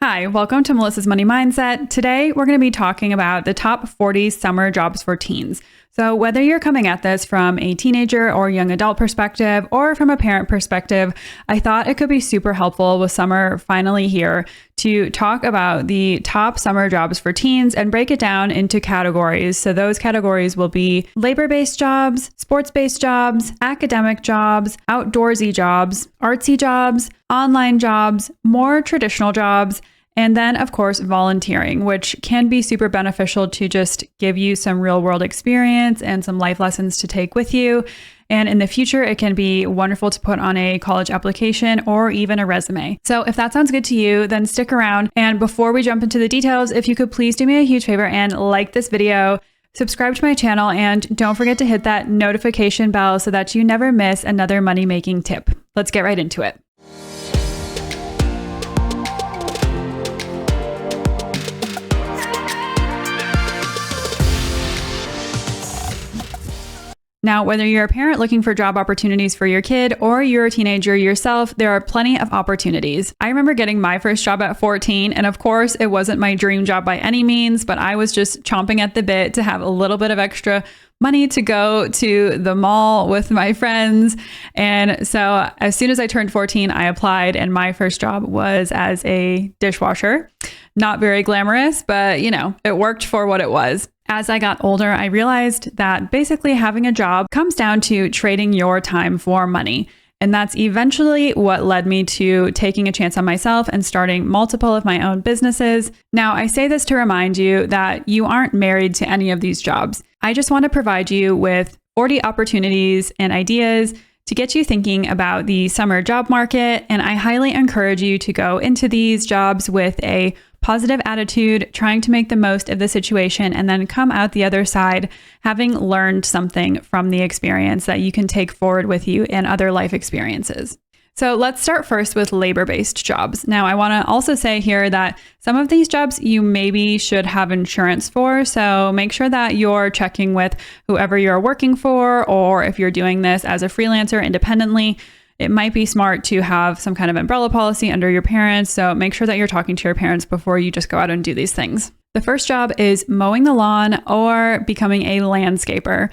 Hi, welcome to Melissa's Money Mindset. Today, we're going to be talking about the top 40 summer jobs for teens. So whether you're coming at this from a teenager or young adult perspective or from a parent perspective, I thought it could be super helpful with summer finally here to talk about the top summer jobs for teens and break it down into categories. So those categories will be labor-based jobs, sports-based jobs, academic jobs, outdoorsy jobs, artsy jobs, online jobs, more traditional jobs, and then, of course, volunteering, which can be super beneficial to just give you some real world experience and some life lessons to take with you. And in the future, it can be wonderful to put on a college application or even a resume. So if that sounds good to you, then stick around. And before we jump into the details, if you could please do me a huge favor and like this video, subscribe to my channel, and don't forget to hit that notification bell so that you never miss another money-making tip. Let's get right into it. Now, whether you're a parent looking for job opportunities for your kid or you're a teenager yourself, there are plenty of opportunities. I remember getting my first job at 14, and of course, it wasn't my dream job by any means, but I was just chomping at the bit to have a little bit of extra money to go to the mall with my friends. And so as soon as I turned 14, I applied, and my first job was as a dishwasher. Not very glamorous, but it worked for what it was. As I got older, I realized that basically having a job comes down to trading your time for money. And that's eventually what led me to taking a chance on myself and starting multiple of my own businesses. Now, I say this to remind you that you aren't married to any of these jobs. I just want to provide you with 40 opportunities and ideas to get you thinking about the summer job market. And I highly encourage you to go into these jobs with a positive attitude, trying to make the most of the situation, and then come out the other side having learned something from the experience that you can take forward with you in other life experiences. So let's start first with labor-based jobs. Now, I want to also say here that some of these jobs you maybe should have insurance for. So make sure that you're checking with whoever you're working for, or if you're doing this as a freelancer independently, it might be smart to have some kind of umbrella policy under your parents. So make sure that you're talking to your parents before you just go out and do these things. The first job is mowing the lawn or becoming a landscaper.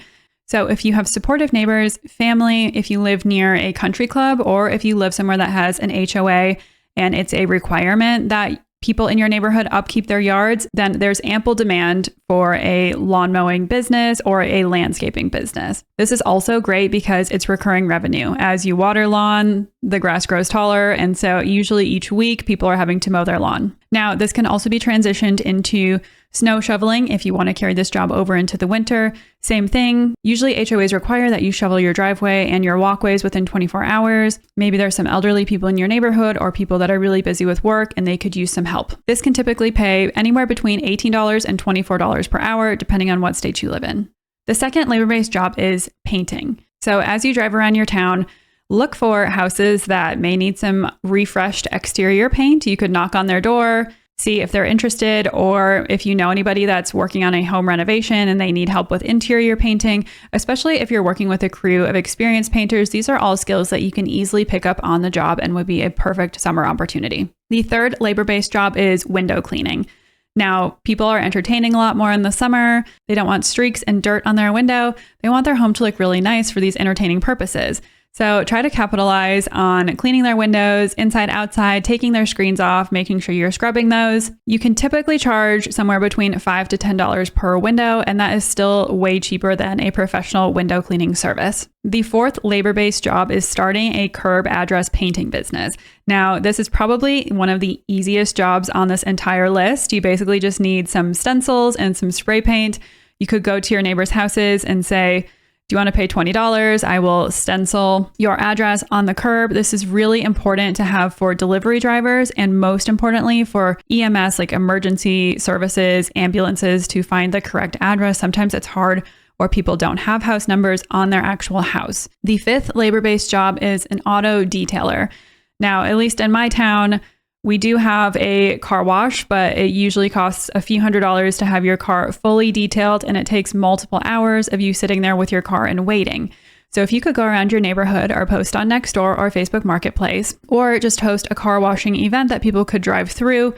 So if you have supportive neighbors, family, if you live near a country club, or if you live somewhere that has an HOA and it's a requirement that people in your neighborhood upkeep their yards, then there's ample demand for a lawn mowing business or a landscaping business. This is also great because it's recurring revenue. As you water lawn, the grass grows taller. And so usually each week people are having to mow their lawn. Now, this can also be transitioned into snow shoveling if you want to carry this job over into the winter. Same thing. Usually HOAs require that you shovel your driveway and your walkways within 24 hours. Maybe there's some elderly people in your neighborhood or people that are really busy with work and they could use some help. This can typically pay anywhere between $18 and $24 per hour, depending on what state you live in. The second labor-based job is painting. So as you drive around your town, look for houses that may need some refreshed exterior paint. You could knock on their door, see if they're interested, or if you know anybody that's working on a home renovation and they need help with interior painting, especially if you're working with a crew of experienced painters. These are all skills that you can easily pick up on the job and would be a perfect summer opportunity. The third labor-based job is window cleaning. Now, people are entertaining a lot more in the summer. They don't want streaks and dirt on their window. They want their home to look really nice for these entertaining purposes. So try to capitalize on cleaning their windows, inside, outside, taking their screens off, making sure you're scrubbing those. You can typically charge somewhere between $5 to $10 per window, and that is still way cheaper than a professional window cleaning service. The fourth labor-based job is starting a curb address painting business. Now, this is probably one of the easiest jobs on this entire list. You basically just need some stencils and some spray paint. You could go to your neighbors' houses and say, do you want to pay $20? I will stencil your address on the curb. This is really important to have for delivery drivers and most importantly for EMS, like emergency services, ambulances, to find the correct address. Sometimes it's hard or people don't have house numbers on their actual house. The fifth labor-based job is an auto detailer. Now, at least in my town, we do have a car wash, but it usually costs a few $100s to have your car fully detailed, and it takes multiple hours of you sitting there with your car and waiting. So if you could go around your neighborhood or post on Nextdoor or Facebook Marketplace, or just host a car washing event that people could drive through,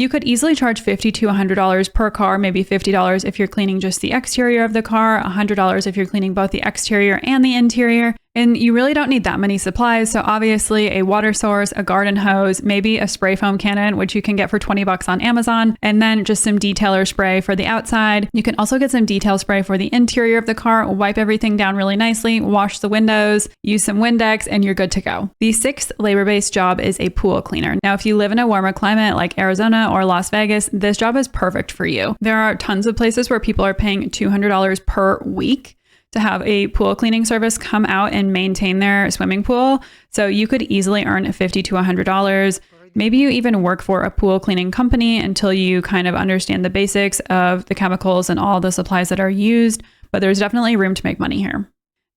You could easily charge $50 to $100 per car, maybe $50 if you're cleaning just the exterior of the car, $100 if you're cleaning both the exterior and the interior. And you really don't need that many supplies. So obviously a water source, a garden hose, maybe a spray foam cannon, which you can get for $20 on Amazon, and then just some detailer spray for the outside. You can also get some detail spray for the interior of the car, wipe everything down really nicely, wash the windows, use some Windex, and you're good to go. The sixth labor-based job is a pool cleaner. Now, if you live in a warmer climate like Arizona or Las Vegas, this job is perfect for you. There are tons of places where people are paying $200 per week to have a pool cleaning service come out and maintain their swimming pool. So you could easily earn $50 to $100. Maybe you even work for a pool cleaning company until you kind of understand the basics of the chemicals and all the supplies that are used, but there's definitely room to make money here.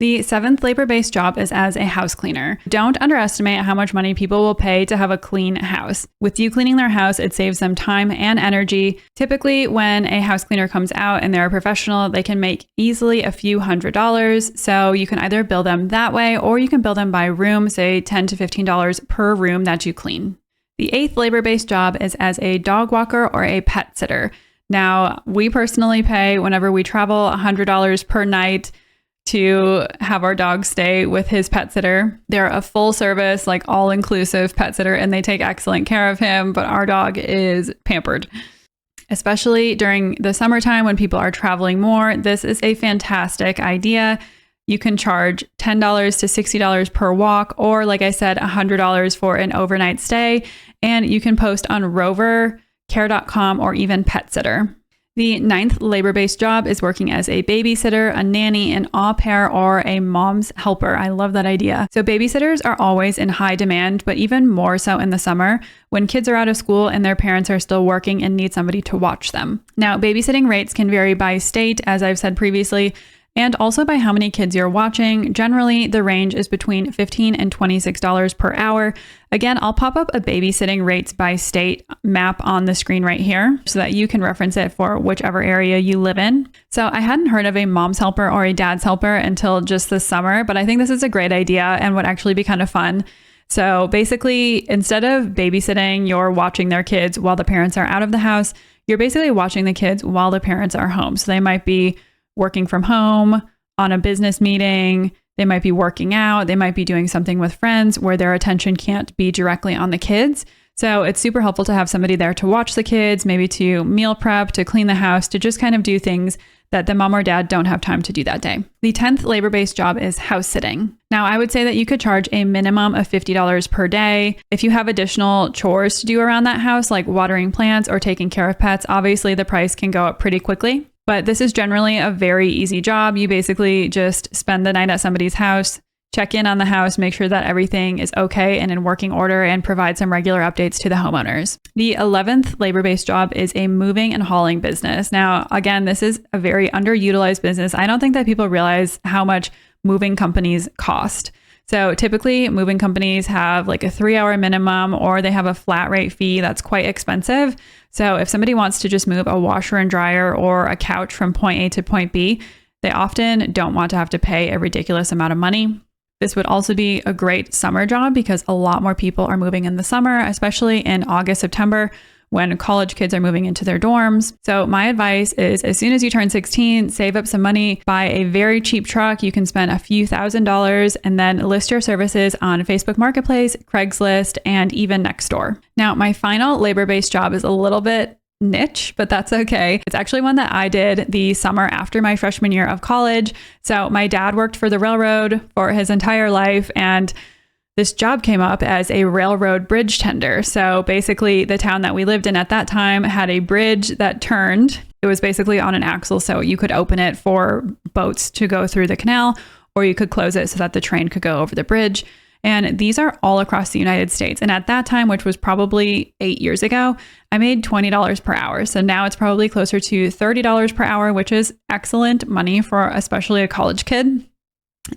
The seventh labor-based job is as a house cleaner. Don't underestimate how much money people will pay to have a clean house. With you cleaning their house, it saves them time and energy. Typically, when a house cleaner comes out and they're a professional, they can make easily a few $100s. So you can either bill them that way, or you can bill them by room, say $10 to $15 per room that you clean. The eighth labor-based job is as a dog walker or a pet sitter. Now, we personally pay, whenever we travel, $100 per night to have our dog stay with his pet sitter. They're a full service, like all-inclusive pet sitter, and they take excellent care of him, but our dog is pampered. Especially during the summertime when people are traveling more, this is a fantastic idea. You can charge $10 to $60 per walk, or like I said, $100 for an overnight stay, and you can post on Rover, Care.com, or even Pet Sitter. The ninth labor-based job is working as a babysitter, a nanny, an au pair, or a mom's helper. I love that idea. So babysitters are always in high demand, but even more so in the summer when kids are out of school and their parents are still working and need somebody to watch them. Now, babysitting rates can vary by state, as I've said previously, and also by how many kids you're watching. Generally, the range is between $15 and $26 per hour. Again, I'll pop up a babysitting rates by state map on the screen right here so that you can reference it for whichever area you live in. So I hadn't heard of a mom's helper or a dad's helper until just this summer, but I think this is a great idea and would actually be kind of fun. So basically, instead of babysitting, you're watching their kids while the parents are out of the house. You're basically watching the kids while the parents are home. So they might be working from home, on a business meeting, they might be working out, they might be doing something with friends where their attention can't be directly on the kids. So it's super helpful to have somebody there to watch the kids, maybe to meal prep, to clean the house, to just kind of do things that the mom or dad don't have time to do that day. The 10th labor-based job is house sitting. Now, I would say that you could charge a minimum of $50 per day. If you have additional chores to do around that house, like watering plants or taking care of pets, obviously the price can go up pretty quickly. But this is generally a very easy job. You basically just spend the night at somebody's house, check in on the house, make sure that everything is okay and in working order, and provide some regular updates to the homeowners. The 11th labor-based job is a moving and hauling business. Now, again, this is a very underutilized business. I don't think that people realize how much moving companies cost. So typically moving companies have like a 3-hour minimum, or they have a flat rate fee that's quite expensive. So if somebody wants to just move a washer and dryer or a couch from point A to point B, they often don't want to have to pay a ridiculous amount of money. This would also be a great summer job because a lot more people are moving in the summer, especially in August, September, when college kids are moving into their dorms. So my advice is, as soon as you turn 16, save up some money, buy a very cheap truck. You can spend a few $1,000s and then list your services on Facebook Marketplace, Craigslist, and even Nextdoor. Now, my final labor-based job is a little bit niche, but that's okay. It's actually one that I did the summer after my freshman year of college. So my dad worked for the railroad for his entire life, and this job came up as a railroad bridge tender. So basically the town that we lived in at that time had a bridge that turned. It was basically on an axle. So you could open it for boats to go through the canal, or you could close it so that the train could go over the bridge. And these are all across the United States. And at that time, which was probably 8 years ago, I made $20 per hour. So now it's probably closer to $30 per hour, which is excellent money for especially a college kid.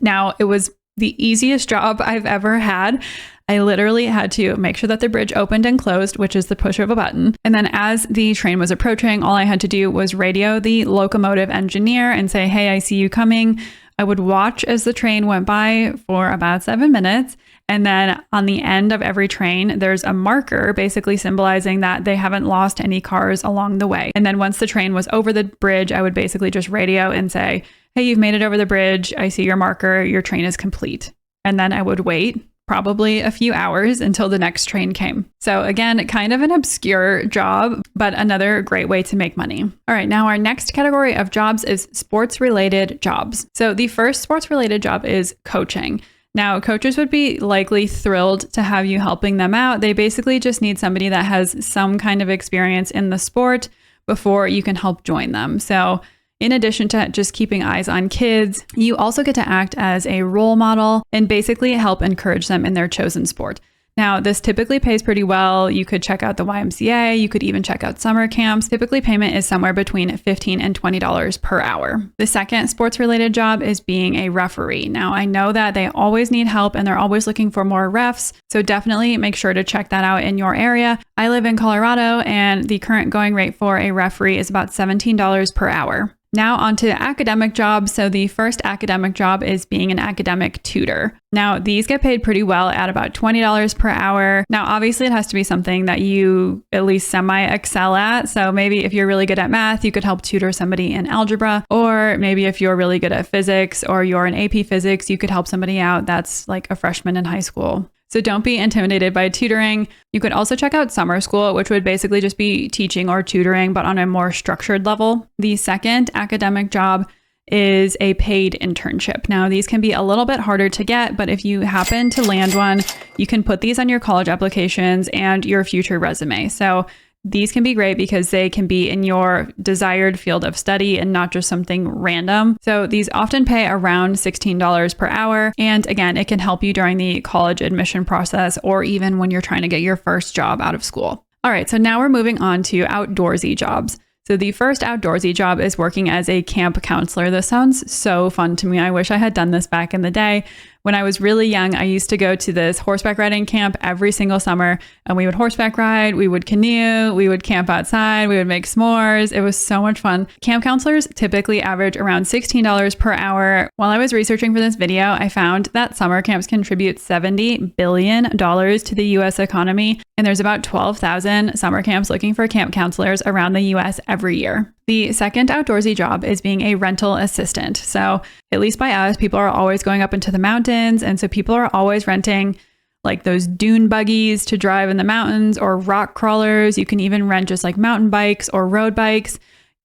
Now, it was the easiest job I've ever had. I literally had to make sure that the bridge opened and closed, which is the push of a button. And then as the train was approaching, all I had to do was radio the locomotive engineer and say, "Hey, I see you coming." I would watch as the train went by for about 7 minutes. And then on the end of every train, there's a marker basically symbolizing that they haven't lost any cars along the way. And then once the train was over the bridge, I would basically just radio and say, hey, you've made it over the bridge. I see your marker. Your train is complete. And then I would wait probably a few hours until the next train came. So again, kind of an obscure job, but another great way to make money. All right, now our next category of jobs is sports-related jobs. So the first sports-related job is coaching. Now, coaches would be likely thrilled to have you helping them out. They basically just need somebody that has some kind of experience in the sport before you can help join them. So in addition to just keeping eyes on kids, you also get to act as a role model and basically help encourage them in their chosen sport. Now, this typically pays pretty well. You could check out the YMCA. You could even check out summer camps. Typically, payment is somewhere between $15 and $20 per hour. The second sports-related job is being a referee. Now, I know that they always need help and they're always looking for more refs, so definitely make sure to check that out in your area. I live in Colorado, and the current going rate for a referee is about $17 per hour. Now on to academic jobs. So the first academic job is being an academic tutor. Now these get paid pretty well at about $20 per hour. Now obviously it has to be something that you at least semi-excel at. So maybe if you're really good at math, you could help tutor somebody in algebra, or maybe if you're really good at physics or you're in AP physics, you could help somebody out that's like a freshman in high school. So don't be intimidated by tutoring. You could also check out summer school, which would basically just be teaching or tutoring, but on a more structured level. The second academic job is a paid internship. Now, these can be a little bit harder to get, but if you happen to land one, you can put these on your college applications and your future resume. So these can be great because they can be in your desired field of study and not just something random. So these often pay around $16 per hour. And again, it can help you during the college admission process or even when you're trying to get your first job out of school. All right, so now we're moving on to outdoorsy jobs. So the first outdoorsy job is working as a camp counselor. This sounds so fun to me. I wish I had done this back in the day. When I was really young, I used to go to this horseback riding camp every single summer, and we would horseback ride, we would canoe, we would camp outside, we would make s'mores. It was so much fun. Camp counselors typically average around $16 per hour. While I was researching for this video, I found that summer camps contribute $70 billion to the US economy, and there's about 12,000 summer camps looking for camp counselors around the US every year. The second outdoorsy job is being a rental assistant. So at least by us, people are always going up into the mountains. And so people are always renting like those dune buggies to drive in the mountains or rock crawlers. You can even rent just like mountain bikes or road bikes.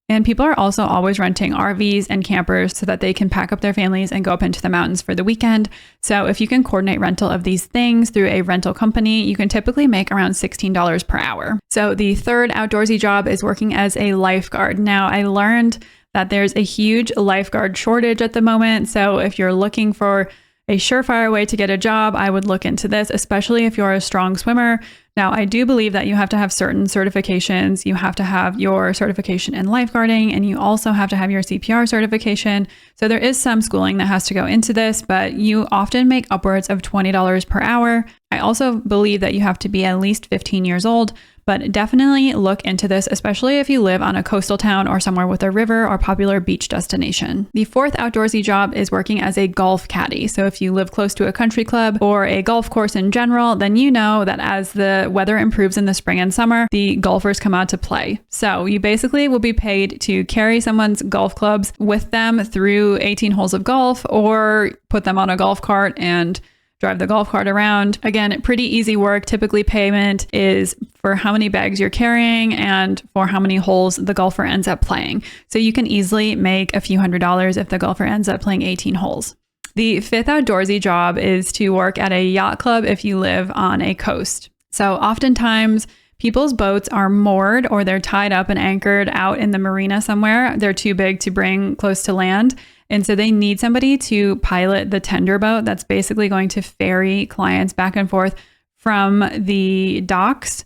And people are also always renting RVs and campers so that they can pack up their families and go up into the mountains for the weekend. So if you can coordinate rental of these things through a rental company, you can typically make around $16 per hour. So the third outdoorsy job is working as a lifeguard. Now, I learned that there's a huge lifeguard shortage at the moment. So if you're looking for a surefire way to get a job, I would look into this, especially if you're a strong swimmer. Now, I do believe that you have to have certain certifications. You have to have your certification in lifeguarding, and you also have to have your CPR certification. So there is some schooling that has to go into this, but you often make upwards of $20 per hour. I also believe that you have to be at least 15 years old, but definitely look into this, especially if you live on a coastal town or somewhere with a river or popular beach destination. The fourth outdoorsy job is working as a golf caddy. So if you live close to a country club or a golf course in general, then you know that as the weather improves in the spring and summer, the golfers come out to play. So you basically will be paid to carry someone's golf clubs with them through 18 holes of golf or put them on a golf cart and drive the golf cart around. Again, pretty easy work. Typically payment is for how many bags you're carrying and for how many holes the golfer ends up playing. So you can easily make a few $100s if the golfer ends up playing 18 holes. The fifth outdoorsy job is to work at a yacht club if you live on a coast. So oftentimes people's boats are moored or they're tied up and anchored out in the marina somewhere. They're too big to bring close to land. And so they need somebody to pilot the tender boat that's basically going to ferry clients back and forth from the docks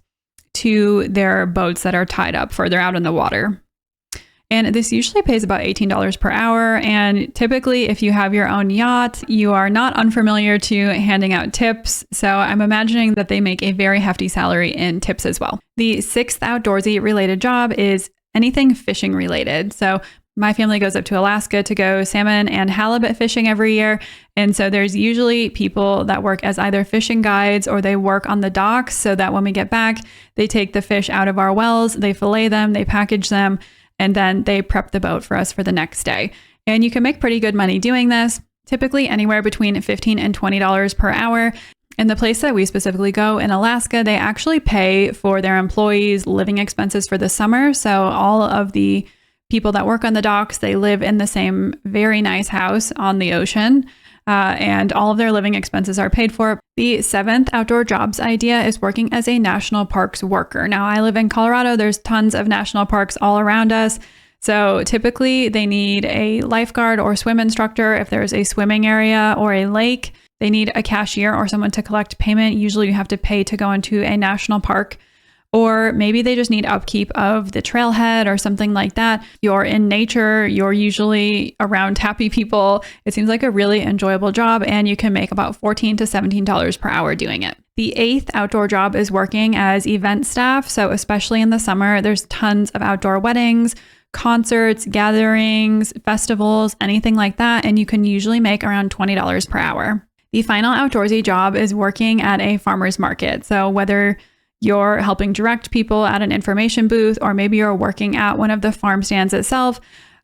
to their boats that are tied up further out in the water. And this usually pays about $18 per hour. And typically, if you have your own yacht, you are not unfamiliar to handing out tips. So I'm imagining that they make a very hefty salary in tips as well. The sixth outdoorsy related job is anything fishing related. So My family goes up to Alaska to go salmon and halibut fishing every year. And so there's usually people that work as either fishing guides or they work on the docks so that when we get back, they take the fish out of our wells, they fillet them, they package them, and then they prep the boat for us for the next day. And you can make pretty good money doing this, typically anywhere between $15 and $20 per hour. In the place that we specifically go in Alaska, they actually pay for their employees' living expenses for the summer. So all of the people that work on the docks, they live in the same very nice house on the ocean, and all of their living expenses are paid for. The 7th outdoor jobs idea is working as a national parks worker. Now, I live in Colorado. There's tons of national parks all around us. So typically they need a lifeguard or swim instructor if there's a swimming area or a lake. They need a cashier or someone to collect payment. Usually you have to pay to go into a national park. Or maybe they just need upkeep of the trailhead or something like that. You're in nature, you're usually around happy people. It seems like a really enjoyable job, and you can make about $14 to $17 per hour doing it. The 8th outdoor job is working as event staff. So especially in the summer, there's tons of outdoor weddings, concerts, gatherings, festivals, anything like that. And you can usually make around $20 per hour. The final outdoorsy job is working at a farmer's market. So whether you're helping direct people at an information booth, or maybe you're working at one of the farm stands itself.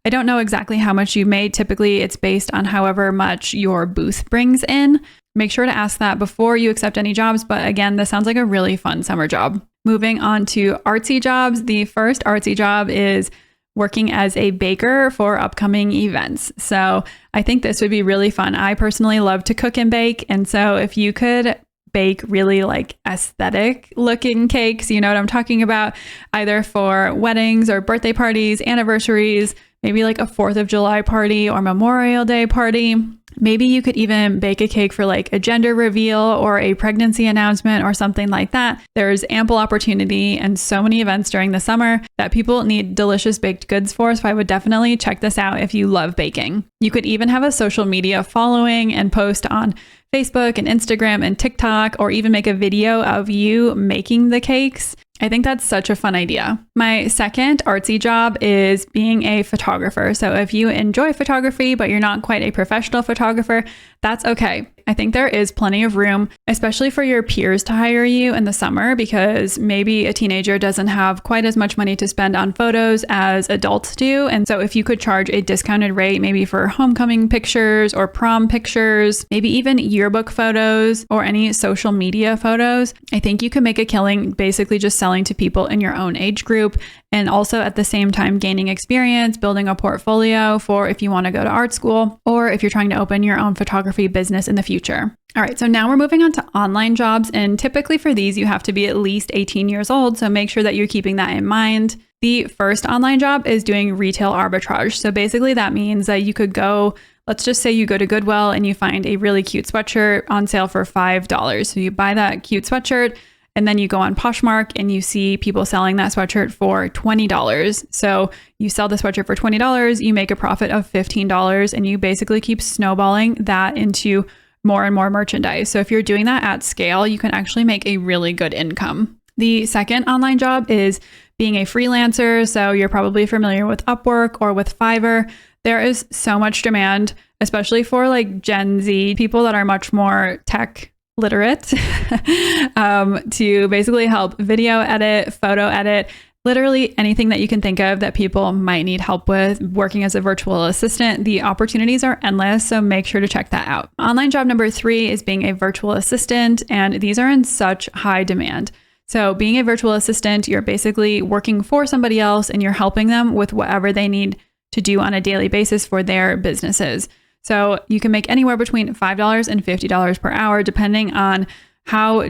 I don't know exactly how much you made. Typically, it's based on however much your booth brings in. Make sure to ask that before you accept any jobs. But again, this sounds like a really fun summer job. Moving on to Artsy Jobs. The first Artsy job is working as a baker for upcoming events. So I think this would be really fun. I personally love to cook and bake. And so if you could bake really like aesthetic looking cakes, you know what I'm talking about, either for weddings or birthday parties, anniversaries, maybe like a 4th of July party or Memorial Day party. Maybe you could even bake a cake for like a gender reveal or a pregnancy announcement or something like that. There's ample opportunity and so many events during the summer that people need delicious baked goods for. So I would definitely check this out if you love baking. You could even have a social media following and post on Facebook and Instagram and TikTok, or even make a video of you making the cakes. I think that's such a fun idea. My second artsy job is being a photographer. So if you enjoy photography, but you're not quite a professional photographer, that's okay. I think there is plenty of room, especially for your peers to hire you in the summer, because maybe a teenager doesn't have quite as much money to spend on photos as adults do. And so if you could charge a discounted rate, maybe for homecoming pictures or prom pictures, maybe even yearbook photos or any social media photos, I think you could make a killing basically just selling to people in your own age group, and also at the same time gaining experience, building a portfolio for if you want to go to art school or if you're trying to open your own photography business in the future. All right, so now we're moving on to online jobs, and typically for these you have to be at least 18 years old, so make sure that you're keeping that in mind. The first online job is doing retail arbitrage. So basically that means that you could go, let's just say you go to Goodwill and you find a really cute sweatshirt on sale for $5. So you buy that cute sweatshirt, and then you go on Poshmark and you see people selling that sweatshirt for $20. So you sell the sweatshirt for $20, you make a profit of $15, and you basically keep snowballing that into more and more merchandise. So if you're doing that at scale, you can actually make a really good income. The second online job is being a freelancer. So you're probably familiar with Upwork or with Fiverr. There is so much demand, especially for like Gen Z people that are much more tech literate, to basically help video edit, photo edit, literally anything that you can think of that people might need help with working as a virtual assistant. The opportunities are endless, so make sure to check that out. Online job number 3 is being a virtual assistant, and these are in such high demand. So being a virtual assistant, you're basically working for somebody else and you're helping them with whatever they need to do on a daily basis for their businesses. So you can make anywhere between $5 and $50 per hour, depending on how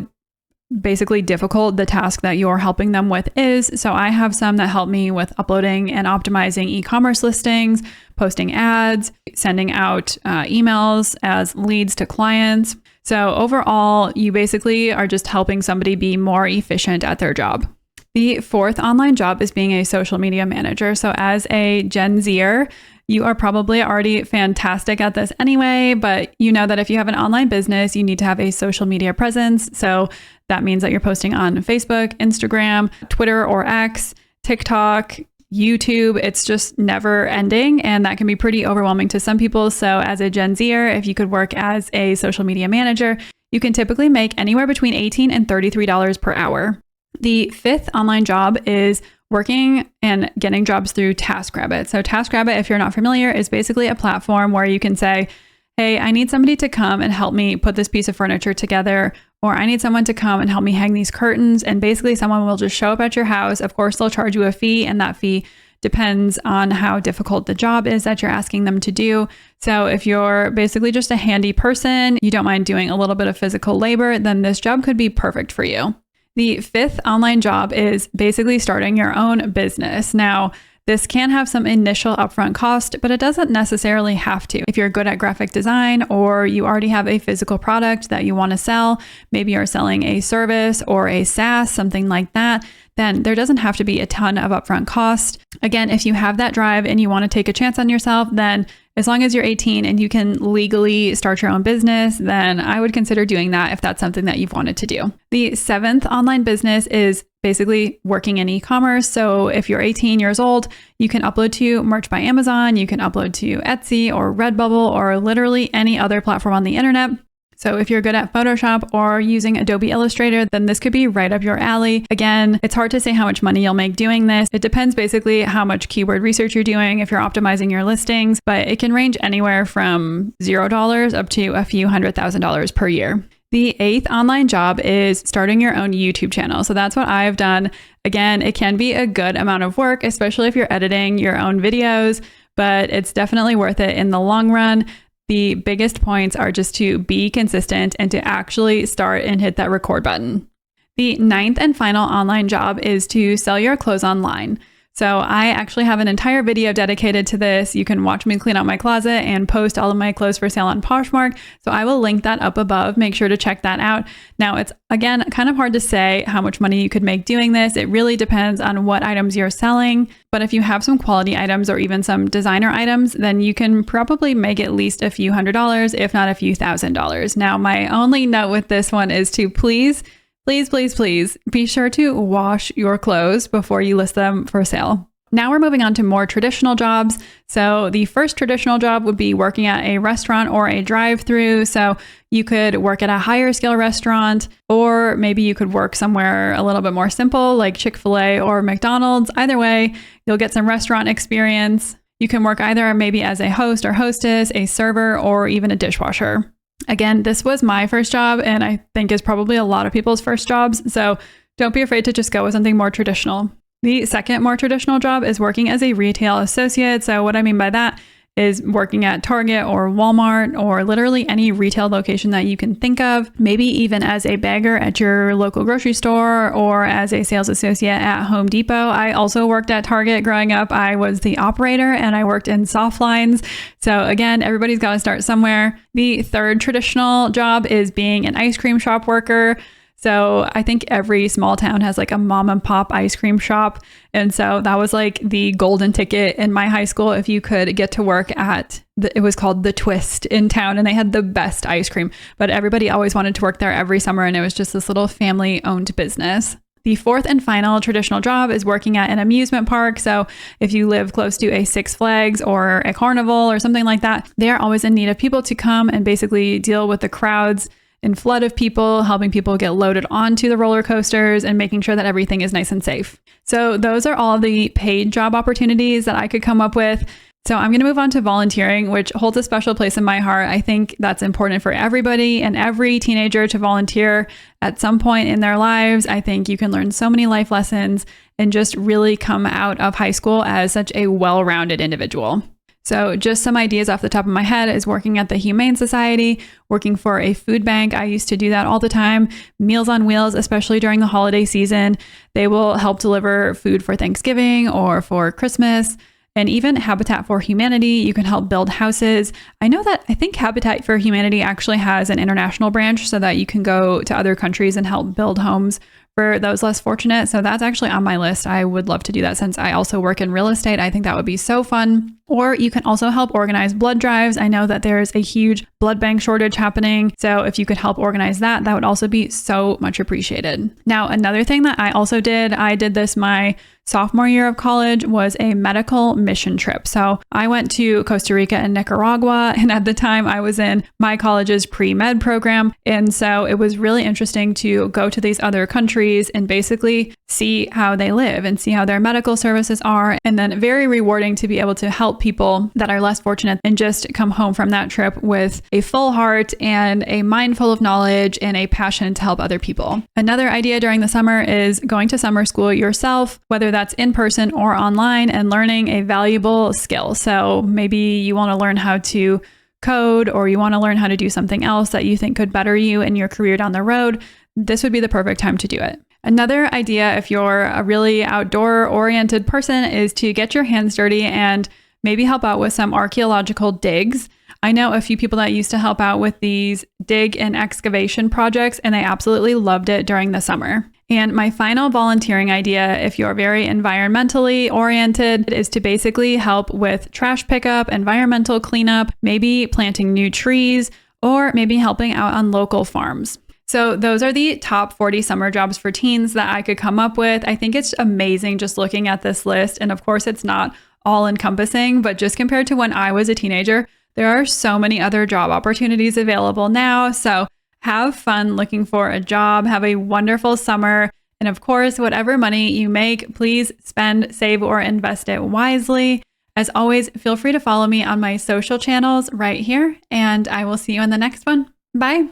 basically difficult the task that you're helping them with is. So I have some that help me with uploading and optimizing e-commerce listings, posting ads, sending out emails as leads to clients. So overall, you basically are just helping somebody be more efficient at their job. The fourth online job is being a social media manager. So as a Gen Zer, you are probably already fantastic at this anyway, but you know that if you have an online business, you need to have a social media presence. So that means that you're posting on Facebook, Instagram, Twitter or X, TikTok, YouTube. It's just never ending, and that can be pretty overwhelming to some people. So as a Gen Zer, if you could work as a social media manager, you can typically make anywhere between $18 and $33 per hour. The fifth online job is working and getting jobs through TaskRabbit. So TaskRabbit, if you're not familiar, is basically a platform where you can say, hey, I need somebody to come and help me put this piece of furniture together, or I need someone to come and help me hang these curtains. And basically someone will just show up at your house. Of course, they'll charge you a fee, and that fee depends on how difficult the job is that you're asking them to do. So if you're basically just a handy person, you don't mind doing a little bit of physical labor, then this job could be perfect for you. The fifth online job is basically starting your own business. Now, this can have some initial upfront cost, but it doesn't necessarily have to. If you're good at graphic design, or you already have a physical product that you want to sell, maybe you're selling a service or a SaaS, something like that, then there doesn't have to be a ton of upfront cost. Again, if you have that drive and you want to take a chance on yourself, then as long as you're 18 and you can legally start your own business, then I would consider doing that if that's something that you've wanted to do. The seventh online business is basically working in e-commerce. So if you're 18 years old, you can upload to Merch by Amazon, you can upload to Etsy or Redbubble or literally any other platform on the internet. So if you're good at Photoshop or using Adobe Illustrator, then this could be right up your alley. Again, it's hard to say how much money you'll make doing this. It depends basically how much keyword research you're doing, if you're optimizing your listings, but it can range anywhere from $0 up to a few $100,000 per year. The eighth online job is starting your own YouTube channel. So that's what I've done. Again, it can be a good amount of work, especially if you're editing your own videos, but it's definitely worth it in the long run. The biggest points are just to be consistent and to actually start and hit that record button. The ninth and final online job is to sell your clothes online. So I actually have an entire video dedicated to this. You can watch me clean out my closet and post all of my clothes for sale on Poshmark. So I will link that up above. Make sure to check that out. Now, it's again kind of hard to say how much money you could make doing this. It really depends on what items you're selling. But if you have some quality items or even some designer items, then you can probably make at least a few $100s, if not a few $1,000s. Now, my only note with this one is to please be sure to wash your clothes before you list them for sale. Now we're moving on to more traditional jobs. So the first traditional job would be working at a restaurant or a drive-through. So you could work at a higher scale restaurant, or maybe you could work somewhere a little bit more simple like Chick-fil-A or McDonald's. Either way, you'll get some restaurant experience. You can work either maybe as a host or hostess, a server, or even a dishwasher. Again, this was my first job, and I think is probably a lot of people's first jobs. So don't be afraid to just go with something more traditional. The second more traditional job is working as a retail associate. So what I mean by that is working at Target or Walmart or literally any retail location that you can think of, maybe even as a bagger at your local grocery store or as a sales associate at Home Depot. I also worked at Target growing up. I was the operator and I worked in soft lines. So again, everybody's got to start somewhere. The third traditional job is being an ice cream shop worker. So I think every small town has like a mom and pop ice cream shop. And so that was like the golden ticket in my high school. If you could get to work at, it was called The Twist in town, and they had the best ice cream, but everybody always wanted to work there every summer. And it was just this little family owned business. The fourth and final traditional job is working at an amusement park. So if you live close to a Six Flags or a carnival or something like that, they are always in need of people to come and basically deal with the crowds and flood of people, helping people get loaded onto the roller coasters and making sure that everything is nice and safe. So those are all the paid job opportunities that I could come up with. So I'm going to move on to volunteering, which holds a special place in my heart. I think that's important for everybody and every teenager to volunteer at some point in their lives. I think you can learn so many life lessons and just really come out of high school as such a well-rounded individual. So just some ideas off the top of my head is working at the Humane Society, working for a food bank. I used to do that all the time. Meals on Wheels, especially during the holiday season. They will help deliver food for Thanksgiving or for Christmas. And even Habitat for Humanity, you can help build houses. I think Habitat for Humanity actually has an international branch so that you can go to other countries and help build homes for those less fortunate. So that's actually on my list. I would love to do that since I also work in real estate. I think that would be so fun. Or you can also help organize blood drives. I know that there's a huge blood bank shortage happening. So if you could help organize that, that would also be so much appreciated. Now, another thing that I also did, I did this my sophomore year of college, was a medical mission trip. So I went to Costa Rica and Nicaragua, and at the time I was in my college's pre-med program. And so it was really interesting to go to these other countries and basically see how they live and see how their medical services are. And then very rewarding to be able to help people that are less fortunate and just come home from that trip with a full heart and a mind full of knowledge and a passion to help other people. Another idea during the summer is going to summer school yourself, whether that's in person or online, and learning a valuable skill. So maybe you want to learn how to code, or you want to learn how to do something else that you think could better you in your career down the road. This would be the perfect time to do it. Another idea, if you're a really outdoor oriented person, is to get your hands dirty and maybe help out with some archaeological digs. I know a few people that used to help out with these dig and excavation projects, and they absolutely loved it during the summer. And my final volunteering idea, if you're very environmentally oriented, is to basically help with trash pickup, environmental cleanup, maybe planting new trees, or maybe helping out on local farms. So those are the top 40 summer jobs for teens that I could come up with. I think it's amazing just looking at this list. And of course, it's not all encompassing, but just compared to when I was a teenager, there are so many other job opportunities available now. So have fun looking for a job. Have a wonderful summer. And of course, whatever money you make, please spend, save, or invest it wisely. As always, feel free to follow me on my social channels right here, and I will see you in the next one. Bye.